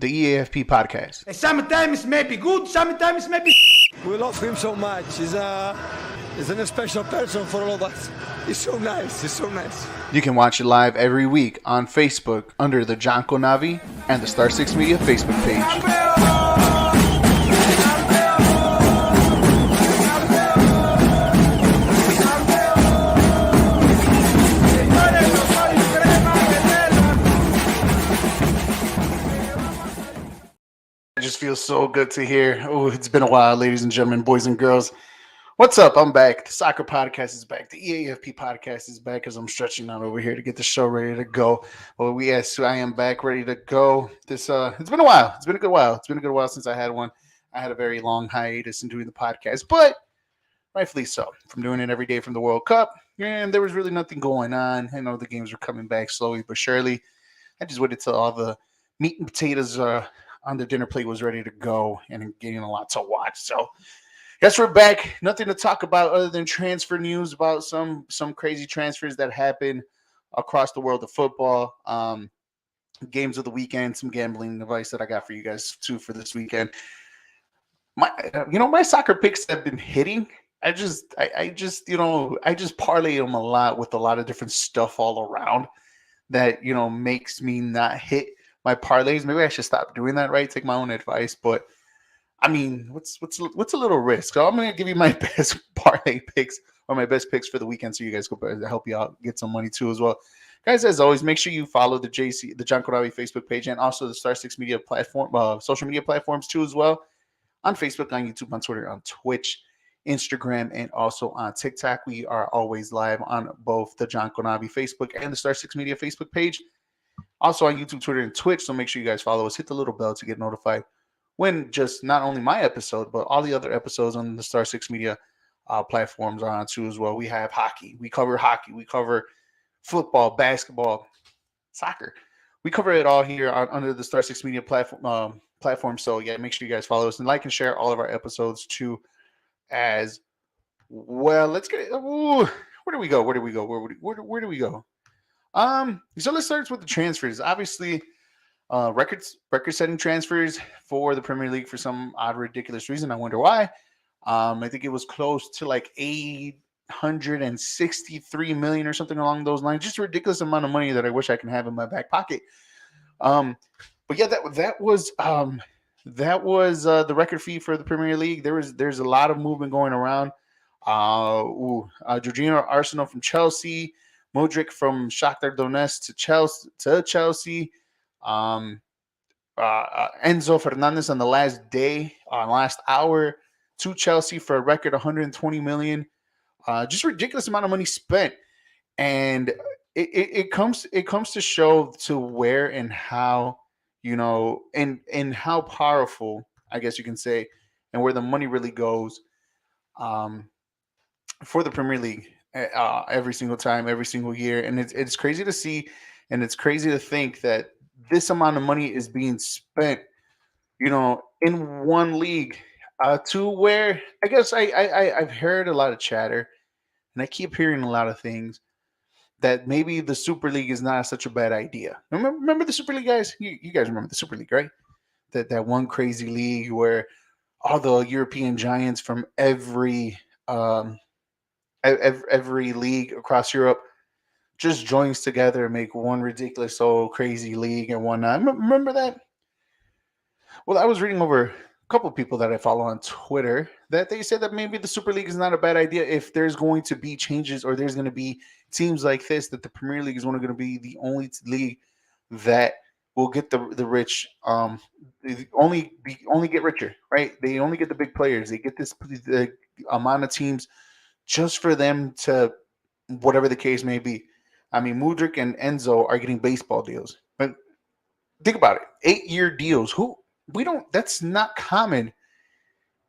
the E.A.F.P podcast. Sometimes it may be good, sometimes it may be. We love him so much. He's a special person for all of us. He's so nice. He's so nice. You can watch it live every week on Facebook under the Jonko Navi and the Star 6 Media Facebook page. It just feels so good to hear. Oh, it's been a while, ladies and gentlemen, boys and girls. What's up? I'm back. The soccer podcast is back. The E.A.F.P podcast is back as I'm stretching out over here to get the show ready to go. Well, yes, I am back, ready to go. It's been a while. It's been a good while. It's been a good while since I had one. I had a very long hiatus in doing the podcast, but rightfully so. From doing it every day from the World Cup, and there was really nothing going on. I know the games were coming back slowly but surely. I just waited till all the meat and potatoes on the dinner plate was ready to go and getting a lot to watch. So guess we're back. Nothing to talk about other than transfer news about some crazy transfers that happen across the world of football. Games of the weekend, some gambling advice that I got for you guys too for this weekend. My soccer picks have been hitting. I just parlay them a lot with a lot of different stuff all around that makes me not hit my parlays. Maybe I should stop doing that, right? Take my own advice, but I mean, what's a little risk? So I'm gonna give you my best parlay picks or my best picks for the weekend, so you guys can help you out get some money too as well, guys. As always, make sure you follow the Jonko Navi Facebook page and also the Star 6 Media platform, social media platforms too as well, on Facebook, on YouTube, on Twitter, on Twitch, Instagram, and also on TikTok. We are always live on both the Jonko Navi Facebook and the Star 6 Media Facebook page. Also on YouTube, Twitter, and Twitch. So make sure you guys follow us. Hit the little bell to get notified when just not only my episode, but all the other episodes on the Star 6 Media platforms are on too as well. We have hockey. We cover hockey. We cover football, basketball, soccer. We cover it all here under the Star 6 Media platform. So yeah, make sure you guys follow us and like and share all of our episodes too as well. Let's get it. Ooh, where do we go? Where do we go? Where do we go? So let's start with the transfers. Obviously, record-setting transfers for the Premier League for some odd, ridiculous reason. I wonder why. I think it was close to like 863 million or something along those lines. Just a ridiculous amount of money that I wish I can have in my back pocket. But yeah, that was the record fee for the Premier League. There's a lot of movement going around. Jorginho Arsenal from Chelsea. Modric from Shakhtar Donetsk to Chelsea. Enzo Fernandez on the last hour to Chelsea for a record 120 million. Just ridiculous amount of money spent, and it comes to show to where and how and how powerful, I guess you can say, and where the money really goes for the Premier League. Every single time, every single year, and it's crazy to see, and it's crazy to think that this amount of money is being spent, in one league, to where I guess I've heard a lot of chatter, and I keep hearing a lot of things that maybe the Super League is not such a bad idea. Remember the Super League, guys? You guys remember the Super League, right? That one crazy league where all the European giants from every league across Europe just joins together and make one ridiculous, crazy league and whatnot. Remember that? Well, I was reading over a couple of people that I follow on Twitter that they said that maybe the Super League is not a bad idea if there's going to be changes or there's going to be teams like this, that the Premier League is going to be the only league that will get the rich, only get richer, right? They only get the big players. They get the amount of teams just for them to, whatever the case may be. I mean, Mudryk and Enzo are getting baseball deals. But think about it. 8-year deals. That's not common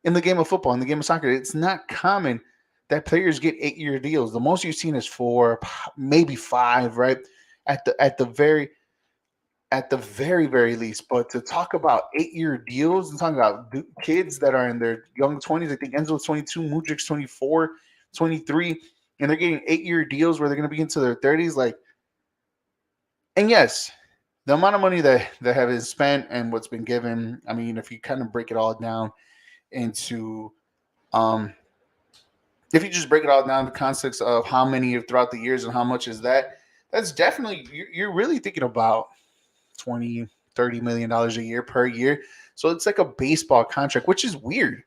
in the game of football, in the game of soccer. It's not common that players get 8-year deals. The most you've seen is 4, maybe 5, right? At the very least. But to talk about 8-year deals and talking about kids that are in their young 20s, I think Enzo's 22, Mudryk's 24, 23, and they're getting 8-year deals where they're going to be into their 30s. And yes, the amount of money that have been spent and what's been given. I mean, if you kind of break it all down into, um, if you just break it all down to the context of how many throughout the years and how much is that, that's definitely you're really thinking about 20-30 million dollars a year per year. So it's like a baseball contract, which is weird.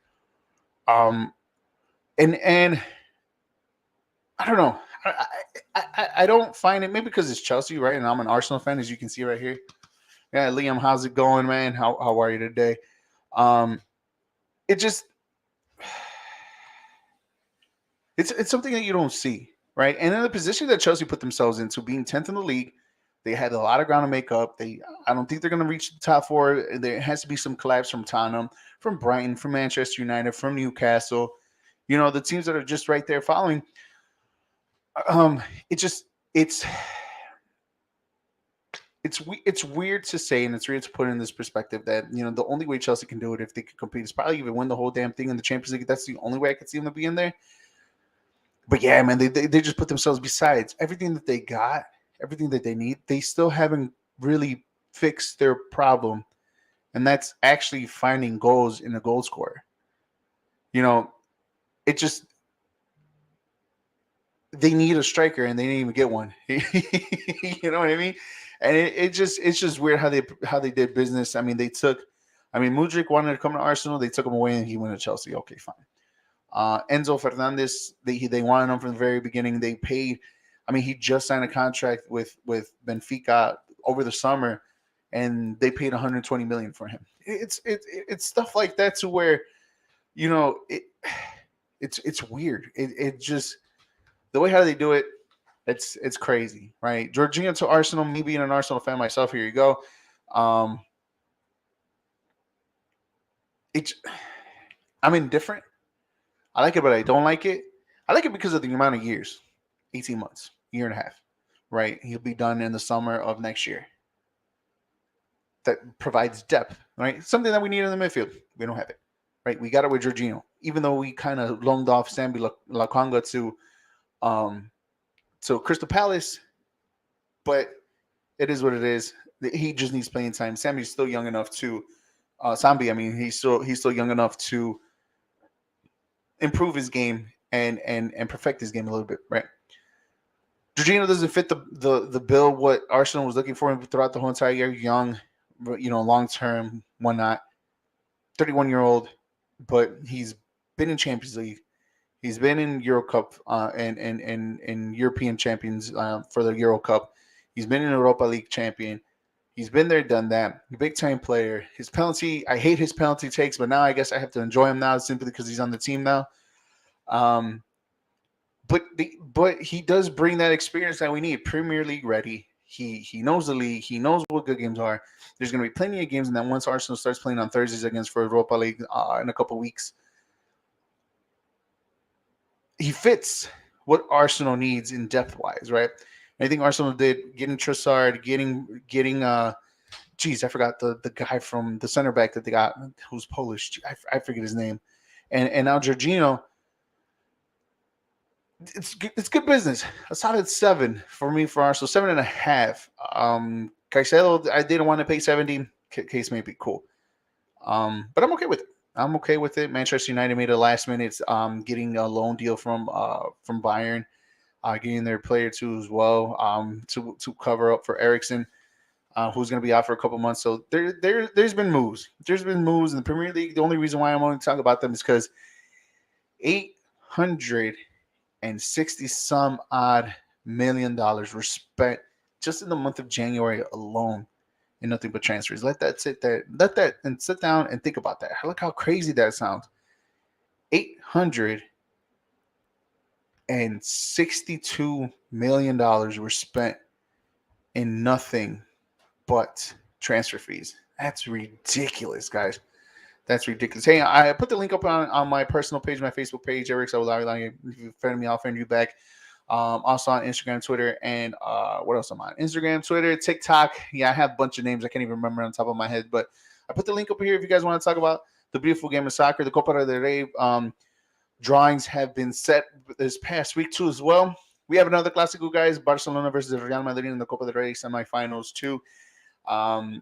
Um, and I don't know. I don't find it, maybe because it's Chelsea, right? And I'm an Arsenal fan, as you can see right here. Yeah, Liam, how's it going, man? How are you today? Um, it just it's something that you don't see, right? And in the position that Chelsea put themselves into, being 10th in the league, they had a lot of ground to make up. I don't think they're going to reach the top four. There has to be some collapse from Tottenham, from Brighton, from Manchester United, from Newcastle. You know, the teams that are just right there following. Um, it just it's it's weird to say, and it's weird to put in this perspective that, you know, the only way Chelsea can do it, if they could compete, is probably even win the whole damn thing in the Champions League. That's the only way I could see them to be in there. But yeah, man, they just put themselves, besides everything that they got, everything that they need, they still haven't really fixed their problem, and that's actually finding goals in a goal scorer. You know, it just, they need a striker and they didn't even get one. You know what I mean? And it's just weird how they did business. I mean, Mudryk wanted to come to Arsenal, they took him away and he went to Chelsea. Okay, fine. Enzo Fernandez, they wanted him from the very beginning. They paid. I mean, he just signed a contract with Benfica over the summer, and they paid 120 million for him. It's stuff like that, to where, you know, it's weird. It just, the way how they do it, it's crazy, right? Jorginho to Arsenal. Me being an Arsenal fan myself, here you go. Um, it's I'm indifferent. I like it, but I don't like it. I like it because of the amount of years, 18 months, year and a half, right? He'll be done in the summer of next year. That provides depth, right? Something that we need in the midfield. We don't have it, right? We got it with Jorginho, even though we kind of loaned off Sambi Lakonga um, to Crystal Palace, but it is what it is. He just needs playing time. Sammy's still young enough to, Sambi, I mean, he's still young enough to improve his game and perfect his game a little bit, right? Jorginho doesn't fit the bill what Arsenal was looking for throughout the whole entire year. Young, you know, long term, whatnot. 31-year-old, but he's been in Champions League. He's been in Euro Cup and European champions for the Euro Cup. He's been in Europa League champion. He's been there, done that. Big time player. His penalty, I hate his penalty takes, but now I guess I have to enjoy him now simply because he's on the team now. Um, but he does bring that experience that we need. Premier League ready. He knows the league. He knows what good games are. There's going to be plenty of games, and then once Arsenal starts playing on Thursdays against for Europa League in a couple weeks, he fits what Arsenal needs in depth wise, right? I think Arsenal did getting Trossard, getting geez, I forgot the guy from the center back that they got who's Polish. I forget his name, and now Jorginho. It's good business. A solid 7 for me for Arsenal, 7.5. Caicedo, I didn't want to pay 70. Case may be cool, but I'm okay with it. I'm okay with it. Manchester United made a last minute getting a loan deal from Bayern, getting their player too as well to cover up for Ericsson, who's going to be out for a couple months. So there's been moves. There's been moves in the Premier League. The only reason why I'm only talking about them is because 860 some odd $1 million were spent just in the month of January alone in nothing but transfers. Let that sit there. Let that and sit down and think about that. Look how crazy that sounds. $862 million were spent in nothing but transfer fees. That's ridiculous, guys. That's ridiculous. Hey, I put the link up on my personal page, my Facebook page, Eric. So if you friend me, I'll friend you back. Also on Instagram, Twitter, and what else am I on? Instagram, Twitter, TikTok. Yeah, I have a bunch of names I can't even remember on the top of my head, but I put the link up here if you guys want to talk about the beautiful game of soccer. The Copa del Rey drawings have been set this past week too as well. We have another Clásico, guys. Barcelona versus Real Madrid in the Copa del Rey semifinals too.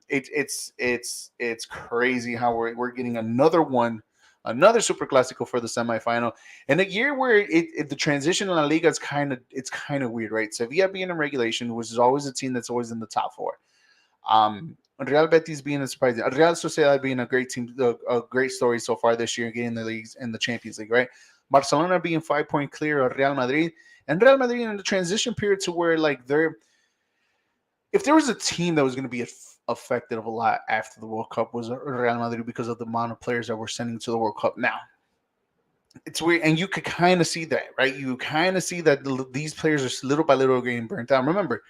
It's crazy how we're getting another Super Classico for the semifinal, in a year where the transition in La Liga is kind of weird, right? Sevilla being in regulation, which is always a team that's always in the top four. Real Betis being a surprise, Real Sociedad being a great team, a great story so far this year, getting the leagues in the Champions League, right? Barcelona being 5 point clear of Real Madrid, and Real Madrid in the transition period to where like they're if there was a team that was going to be affected a lot after the World Cup was Real Madrid because of the amount of players that we're sending to the World Cup. Now it's weird, and you could kind of see that, right? You kind of see that these players are little by little getting burnt out. Remember,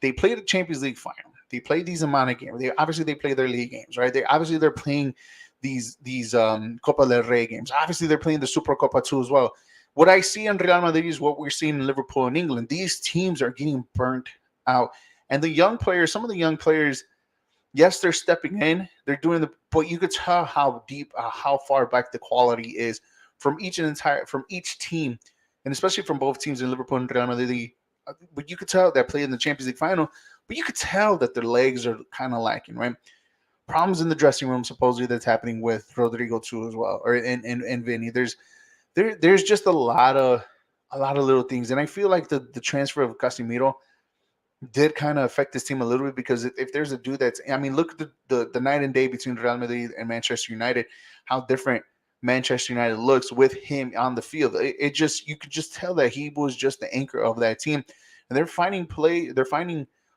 they played the Champions League final. They played these amount of games. They play their league games, right? They're playing these Copa del Rey games. Obviously, they're playing the Super Copa too as well. What I see in Real Madrid is what we're seeing in Liverpool and England. These teams are getting burnt out, and the young players, some of the young players, yes, they're stepping in. They're doing but you could tell how deep, how far back the quality is from each team, and especially from both teams in Liverpool and Real Madrid. But you could tell that played in the Champions League final, but you could tell that their legs are kind of lacking, right? Problems in the dressing room supposedly that's happening with Rodrigo too as well, or and Vinny. There's just a lot of little things, and I feel like the transfer of Casemiro did kind of affect this team a little bit because if there's a dude I mean, look at the night and day between Real Madrid and Manchester United, how different Manchester United looks with him on the field. It just you could just tell that he was just the anchor of that team, and they're finding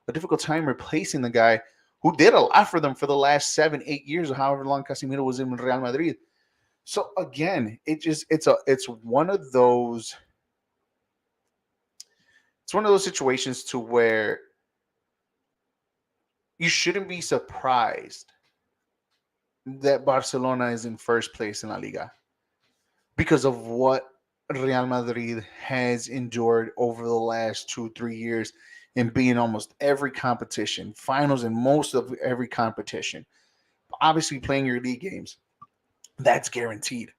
a difficult time replacing the guy who did a lot for them for the last 7-8 years or however long Casemiro was in Real Madrid. So again, it's one of those situations to where you shouldn't be surprised that Barcelona is in first place in La Liga because of what Real Madrid has endured over the last 2-3 years in being almost every competition, finals in most of every competition. Obviously, playing your league games, that's guaranteed.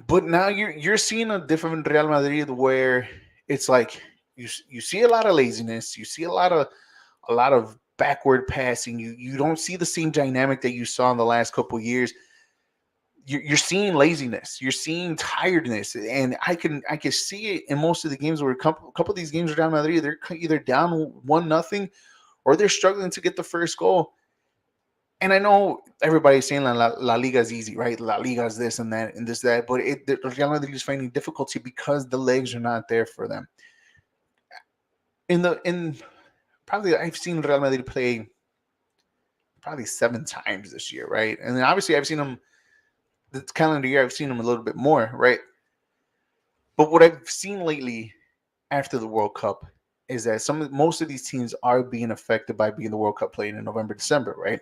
But now you're seeing a different Real Madrid where it's like you see a lot of laziness, you see a lot of backward passing. You don't see the same dynamic that you saw in the last couple of years. You're seeing laziness, you're seeing tiredness, and I can see it in most of the games where a couple of these games are down Madrid. They're either down 1-0 or they're struggling to get the first goal. And I know everybody's saying La Liga is easy, right? La Liga is this and that and this that, but Real Madrid is finding difficulty because the legs are not there for them. In probably I've seen Real Madrid play probably 7 times this year, right? And then obviously I've seen them this calendar year. I've seen them a little bit more, right? But what I've seen lately after the World Cup is that most of these teams are being affected by being the World Cup playing in November, December, right?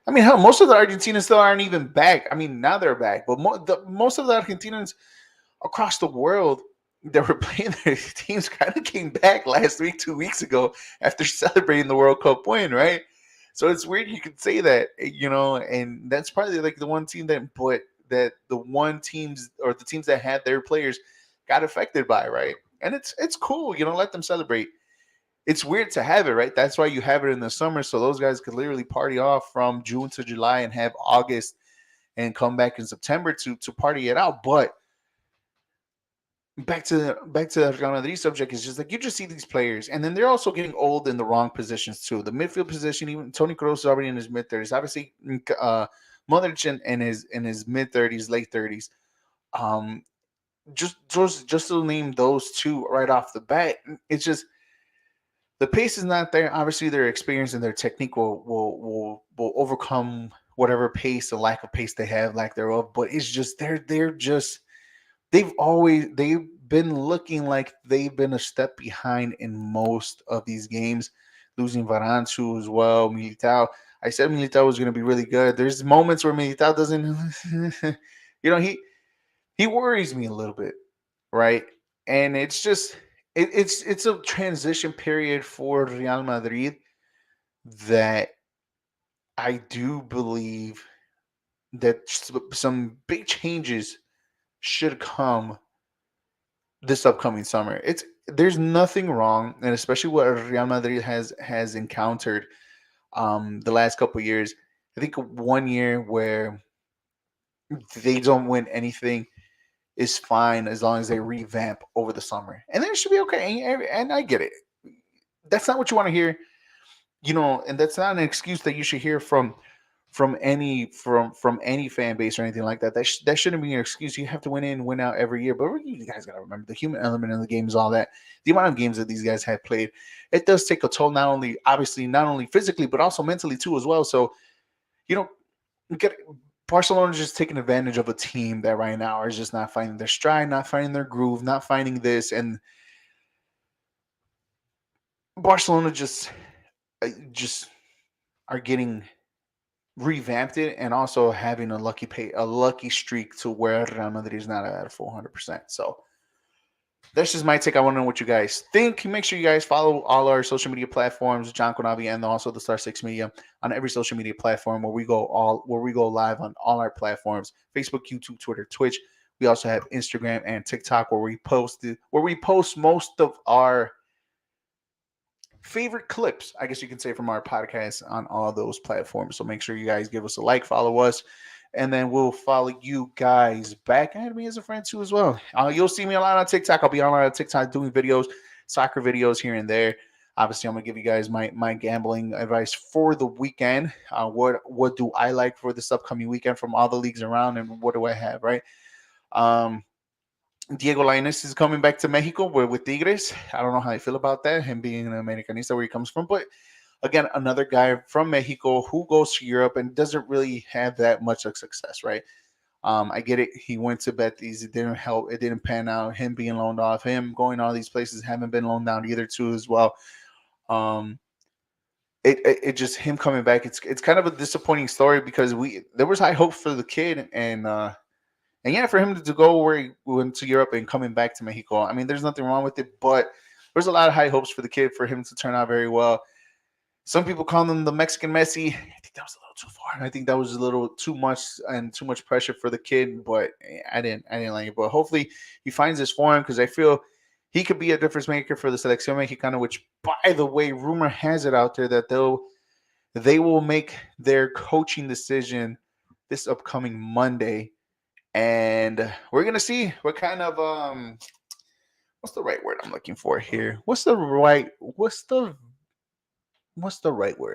I mean, hell, most of the Argentinians still aren't even back. I mean, now they're back, but most of the Argentinians across the world that were playing their teams kind of came back last week, 2 weeks ago, after celebrating the World Cup win, right? So it's weird you could say that, and that's probably like the one team that the one teams or the teams that had their players got affected by, right? And it's cool, let them celebrate. It's weird to have it, right? That's why you have it in the summer, so those guys could literally party off from June to July and have August and come back in September to party it out. But back to the Real Madrid subject is just like you just see these players, and then they're also getting old in the wrong positions too. The midfield position, even Tony Kroos is already in his mid 30s. Obviously, Modric in his mid 30s, late 30s. Um, just to name those two right off the bat, it's just the pace is not there. Obviously, their experience and their technique will overcome whatever pace or lack of pace they have, lack thereof. But it's just they're just they've been looking like they've been a step behind in most of these games, losing Varane too as well. Militao. I said Militao was going to be really good. There's moments where Militao doesn't, he worries me a little bit, right? And it's just it's a transition period for Real Madrid that I do believe that some big changes should come this upcoming summer. It's There's nothing wrong, and especially what Real Madrid has encountered the last couple of years. I think one year where they don't win anything is fine as long as they revamp over the summer, and then it should be okay. And I get it. That's not what you want to hear, and that's not an excuse that you should hear from any fan base or anything like that. That shouldn't be an excuse. You have to win in, win out every year. But you guys got to remember the human element in the game is all that. The amount of games that these guys have played, it does take a toll. Not only physically, but also mentally too as well. So you know, get Barcelona just taking advantage of a team that right now is just not finding their stride, not finding their groove, not finding this, and Barcelona just are getting revamped it and also having a lucky streak to where Real Madrid is not at a full 100%. So that's just my take. I want to know what you guys think. Make sure you guys follow all our social media platforms, John Konabi, and also the Star Six Media on every social media platform where we go live on all our platforms: Facebook, YouTube, Twitter, Twitch. We also have Instagram and TikTok where we post most of our favorite clips, I guess you can say, from our podcast on all those platforms. So make sure you guys give us a like, follow us, and then we'll follow you guys back and me as a friend too as well. You'll see me a lot on TikTok. I'll be on a lot of TikTok doing videos, soccer videos here and there. Obviously, I'm gonna give you guys my gambling advice for the weekend. What do I like for this upcoming weekend from all the leagues around, and what do I have, right? Um, Diego Lainez is coming back to Mexico with Tigres. I don't know how I feel about that, him being an Americanista where he comes from. But again, another guy from Mexico who goes to Europe and doesn't really have that much of success, right? I get it. He went to Betis. It didn't help. It didn't pan out. Him being loaned off, him going all these places, haven't been loaned down either too as well. Um, it just him coming back. It's kind of a disappointing story because there was high hopes for the kid and yeah, for him to go where he went to Europe and coming back to Mexico, I mean, there's nothing wrong with it, but there's a lot of high hopes for the kid for him to turn out very well. Some people call him the Mexican Messi. I think that was a little too far. I think that was a little too much and too much pressure for the kid, but I didn't like it. But hopefully he finds his form because I feel he could be a difference maker for the Selección Mexicana, which, by the way, rumor has it out there that they will make their coaching decision this upcoming Monday, and we're gonna see what kind of what's the right word I'm looking for here? What's the right word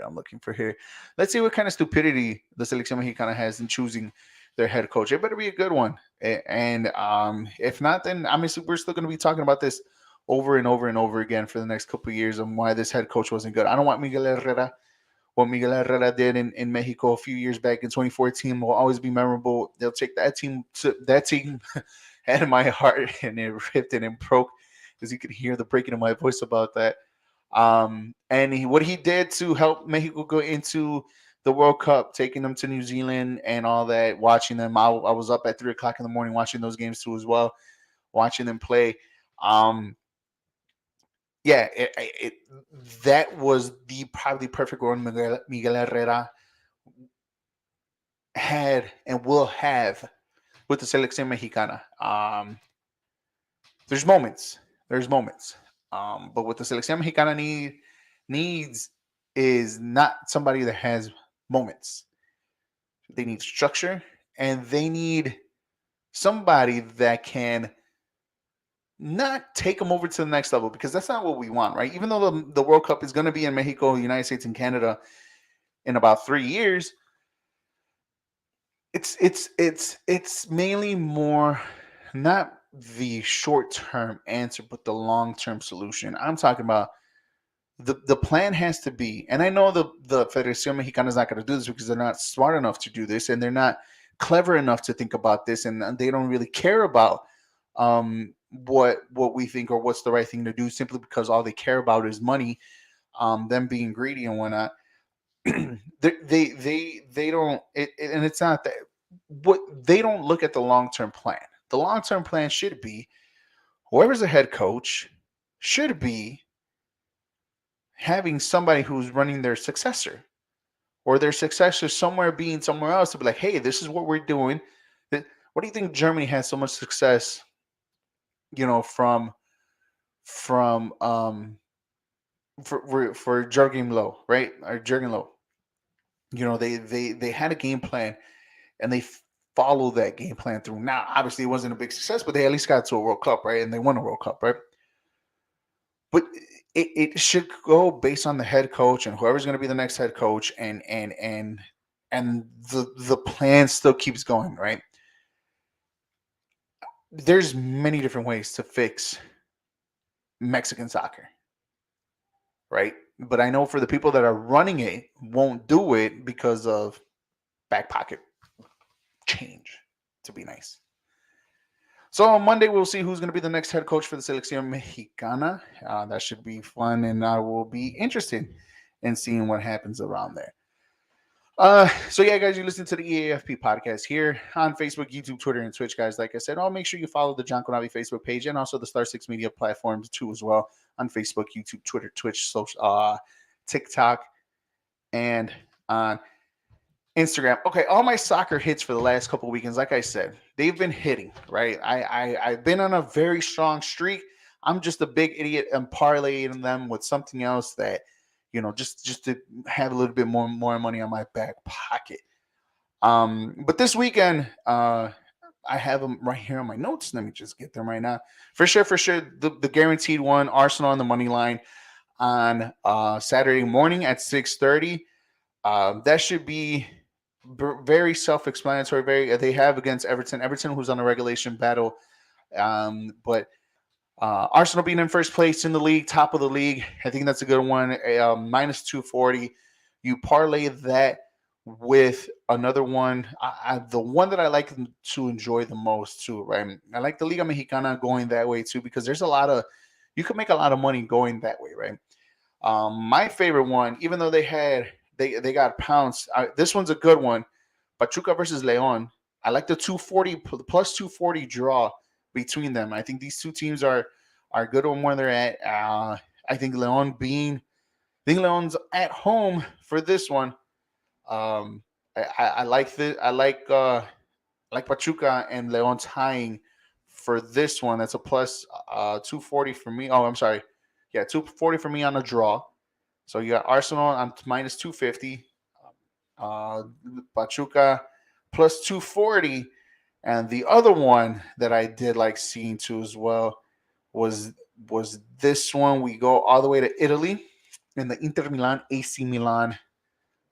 I'm looking for here? Let's see what kind of stupidity the Selección Mexicana has in choosing their head coach. It better be a good one. And if not, then I mean we're still gonna be talking about this over and over and over again for the next couple of years on why this head coach wasn't good. I don't want Miguel Herrera. What Miguel Herrera did in Mexico a few years back in 2014 will always be memorable. They'll take that team had in my heart, and it ripped and it broke, as you could hear the breaking of my voice about that. What he did to help Mexico go into the World Cup, taking them to New Zealand and all that, watching them. I was up at 3 o'clock in the morning watching those games too as well, watching them play. Yeah, that was the probably perfect run Miguel Herrera had and will have with the Selección Mexicana. There's moments, but what the Selección Mexicana needs is not somebody that has moments. They need structure, and they need somebody that can not take them over to the next level, because that's not what we want, right? Even though the World Cup is going to be in Mexico, United States, and Canada in about 3 years, it's mainly more not the short term answer, but the long term solution. I'm talking about the plan has to be, and I know the Federación Mexicana is not going to do this because they're not smart enough to do this, and they're not clever enough to think about this, and they don't really care about what we think or what's the right thing to do, simply because all they care about is money, them being greedy and whatnot. They don't and it's not that what they don't look at the long-term plan. The long-term plan should be whoever's the head coach should be having somebody who's running their successor, or their successor somewhere being somewhere else, to be like, hey, this is what we're doing. What do you think Germany has so much success you know, from for Jurgen Low, right? Or Jurgen Low. You know, they had a game plan and they followed that game plan through. Now, obviously, it wasn't a big success, but they at least got to a World Cup, right? And they won a World Cup, right? But it should go based on the head coach and whoever's going to be the next head coach, and the plan still keeps going, right? There's many different ways to fix Mexican soccer, right? But I know for the people that are running it, won't do it because of back pocket change, to be nice. So on Monday, we'll see who's going to be the next head coach for the Selección Mexicana. That should be fun, and I will be interested in seeing what happens around there. So yeah, guys, you listen to the E.A.F.P podcast here on Facebook, YouTube, Twitter, and Twitch, guys. Like I said, make sure you follow the John Conavi Facebook page and also the Star Six Media platforms too, as well, on Facebook, YouTube, Twitter, Twitch, social, TikTok, and on Instagram. Okay, all my soccer hits for the last couple of weekends, like I said, they've been hitting, right? I've been on a very strong streak. I'm just a big idiot and parlaying them with something else that, you know, just to have a little bit more money on my back pocket. But this weekend, I have them right here on my notes. Let me just get them right now. For sure, the guaranteed one, Arsenal on the money line on Saturday morning at 6:30. That should be very self-explanatory. They have against Everton. Everton, who's on a regulation battle, but Arsenal being in first place in the league, top of the league. I think that's a good one. Minus 240. You parlay that with another one. The one that I like to enjoy the most too, right? I like the Liga Mexicana going that way too, because there's you can make a lot of money going that way, right? My favorite one, even though they got pounced, this one's a good one. Pachuca versus Leon. I like the 240 plus 240 draw between them. I think these two teams are good on where they're at. I think Leon's at home for this one. I like this. I like Pachuca and Leon tying for this one. That's a plus 240 for me. Oh, I'm sorry. Yeah, 240 for me on a draw. So you got Arsenal on minus 250, uh, Pachuca plus 240, and the other one that I did like seeing too as well was this one. We go all the way to Italy in the Inter Milan AC Milan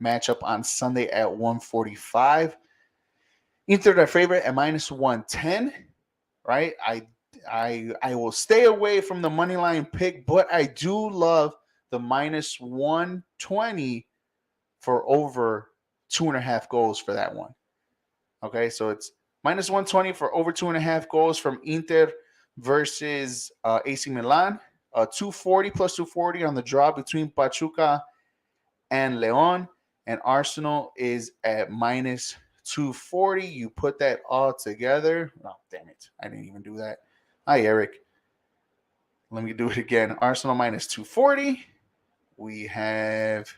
matchup on Sunday at 145. Inter their favorite at minus 110. Right, I will stay away from the money line pick, but I do love the minus 120 for over 2.5 goals for that one. Okay, so it's minus 120 for over 2.5 goals from Inter versus AC Milan. 240 plus 240 on the draw between Pachuca and Leon. And Arsenal is at minus 240. You put that all together. Oh, damn it. I didn't even do that. Hi, Eric. Let me do it again. Arsenal minus 240. We have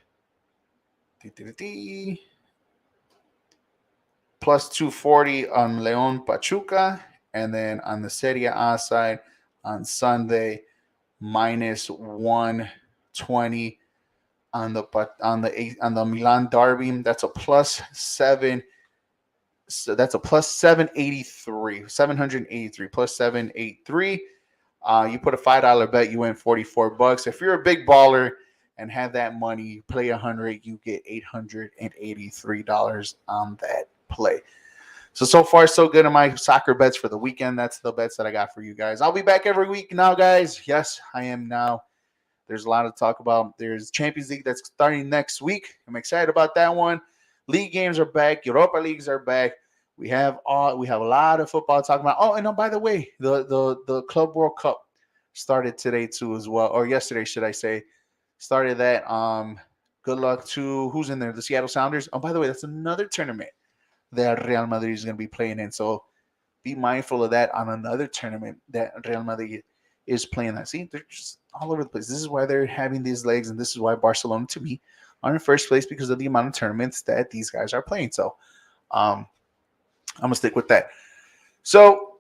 plus 240 on Leon Pachuca. And then on the Serie A side on Sunday, minus 120 on the Milan Derby. That's a plus 7. So that's a plus 783 plus 783. You put a $5 bet, you win $44. If you're a big baller and have that money, you play 100, you get $883 on that play. So far so good in my soccer bets for the weekend. That's the bets that I got for you guys. I'll be back every week now, guys. Yes, I am now. There's a lot to talk about. There's Champions League that's starting next week. I'm excited about that one. League games are back. Europa Leagues are back. We have a lot of football to talk about. Oh, and by the way, the Club World Cup started today too as well, or yesterday, should I say? Started that. Good luck to who's in there? The Seattle Sounders. Oh, by the way, that's another tournament that Real Madrid is going to be playing in. So be mindful of that on another tournament that Real Madrid is playing that. See, they're just all over the place. This is why they're having these legs, and this is why Barcelona, to me, are in first place because of the amount of tournaments that these guys are playing. So I'm going to stick with that. So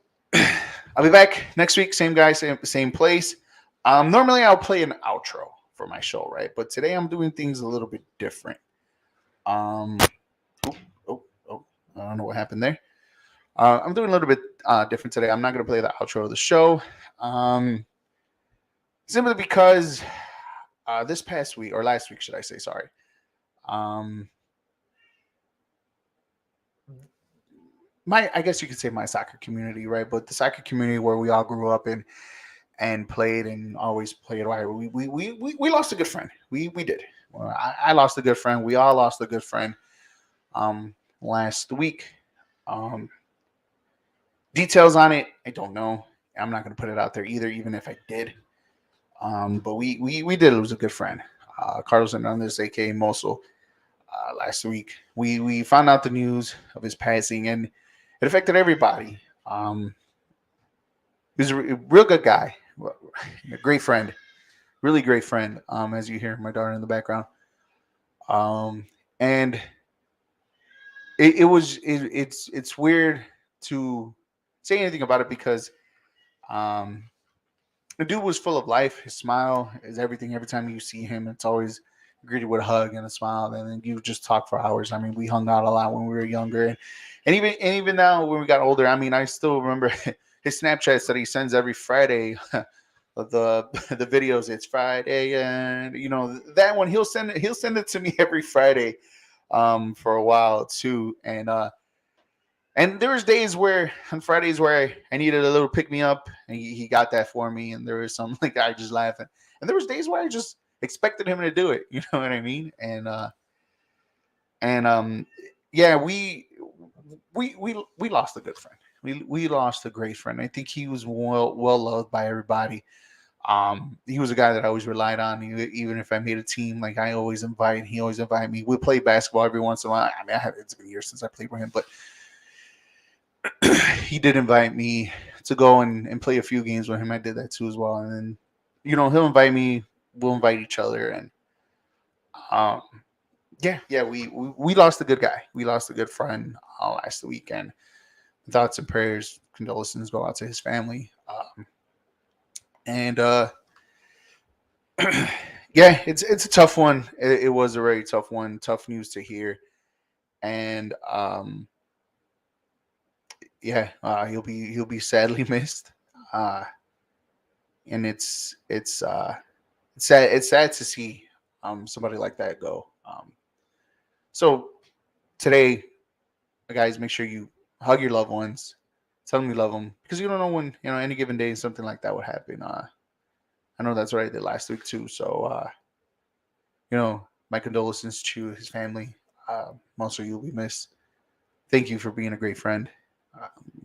I'll be back next week. Same guy, same place. Normally I'll play an outro for my show, right? But today I'm doing things a little bit different. Um, oh, I don't know what happened there. I'm doing a little bit different today. I'm not going to play the outro of the show. Simply because this past week, or last week, should I say, sorry. I guess you could say my soccer community, right? But the soccer community where we all grew up in and played and always played, right? We lost a good friend. We did. Well, I lost a good friend. We all lost a good friend last week. Details on it, I don't know. I'm not going to put it out there either, even if I did. But we did lose a good friend, Carlos Hernandez, aka Moso. Last week, we found out the news of his passing, and it affected everybody. He was a real good guy, a great friend, really great friend. As you hear my daughter in the background, and it's weird to say anything about it because the dude was full of life. His smile is everything. Every time you see him, it's always greeted with a hug and a smile, and then you just talk for hours. I mean, we hung out a lot when we were younger, and even now when we got older. I mean, I still remember his Snapchats that he sends every Friday. Of the videos, it's Friday, and that one he'll send it to me every Friday, for a while too, and there was days where on Fridays where I needed a little pick me up, and he got that for me. And there was some like I just laughing, and there was days where I just expected him to do it. You know what I mean? And yeah, we lost a good friend. We lost a great friend. I think he was well loved by everybody. He was a guy that I always relied on. Even if I made a team, like he always invited me. We played basketball every once in a while. I mean, it's been years since I played with him, but he did invite me to go and play a few games with him. I did that too as well. And then, he'll invite me. We'll invite each other. And um, yeah, we lost a good guy. We lost a good friend last weekend. Thoughts and prayers, condolences go out to his family. And yeah, it's a tough one. It was a very tough one. Tough news to hear. And yeah, he'll be sadly missed. And it's sad to see somebody like that go. So today, guys, make sure you hug your loved ones, tell them you love them, because you don't know when any given day something like that would happen. I know that's what I did last week too. So my condolences to his family. Also, you'll be missed. Thank you for being a great friend.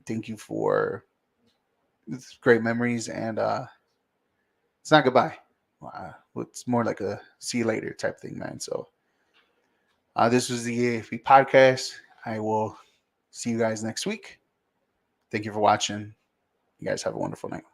Thank you for great memories, and it's not goodbye. It's more like a see you later type thing, man. So this was the E.A.F.P podcast. I will see you guys next week. Thank you for watching. You guys have a wonderful night.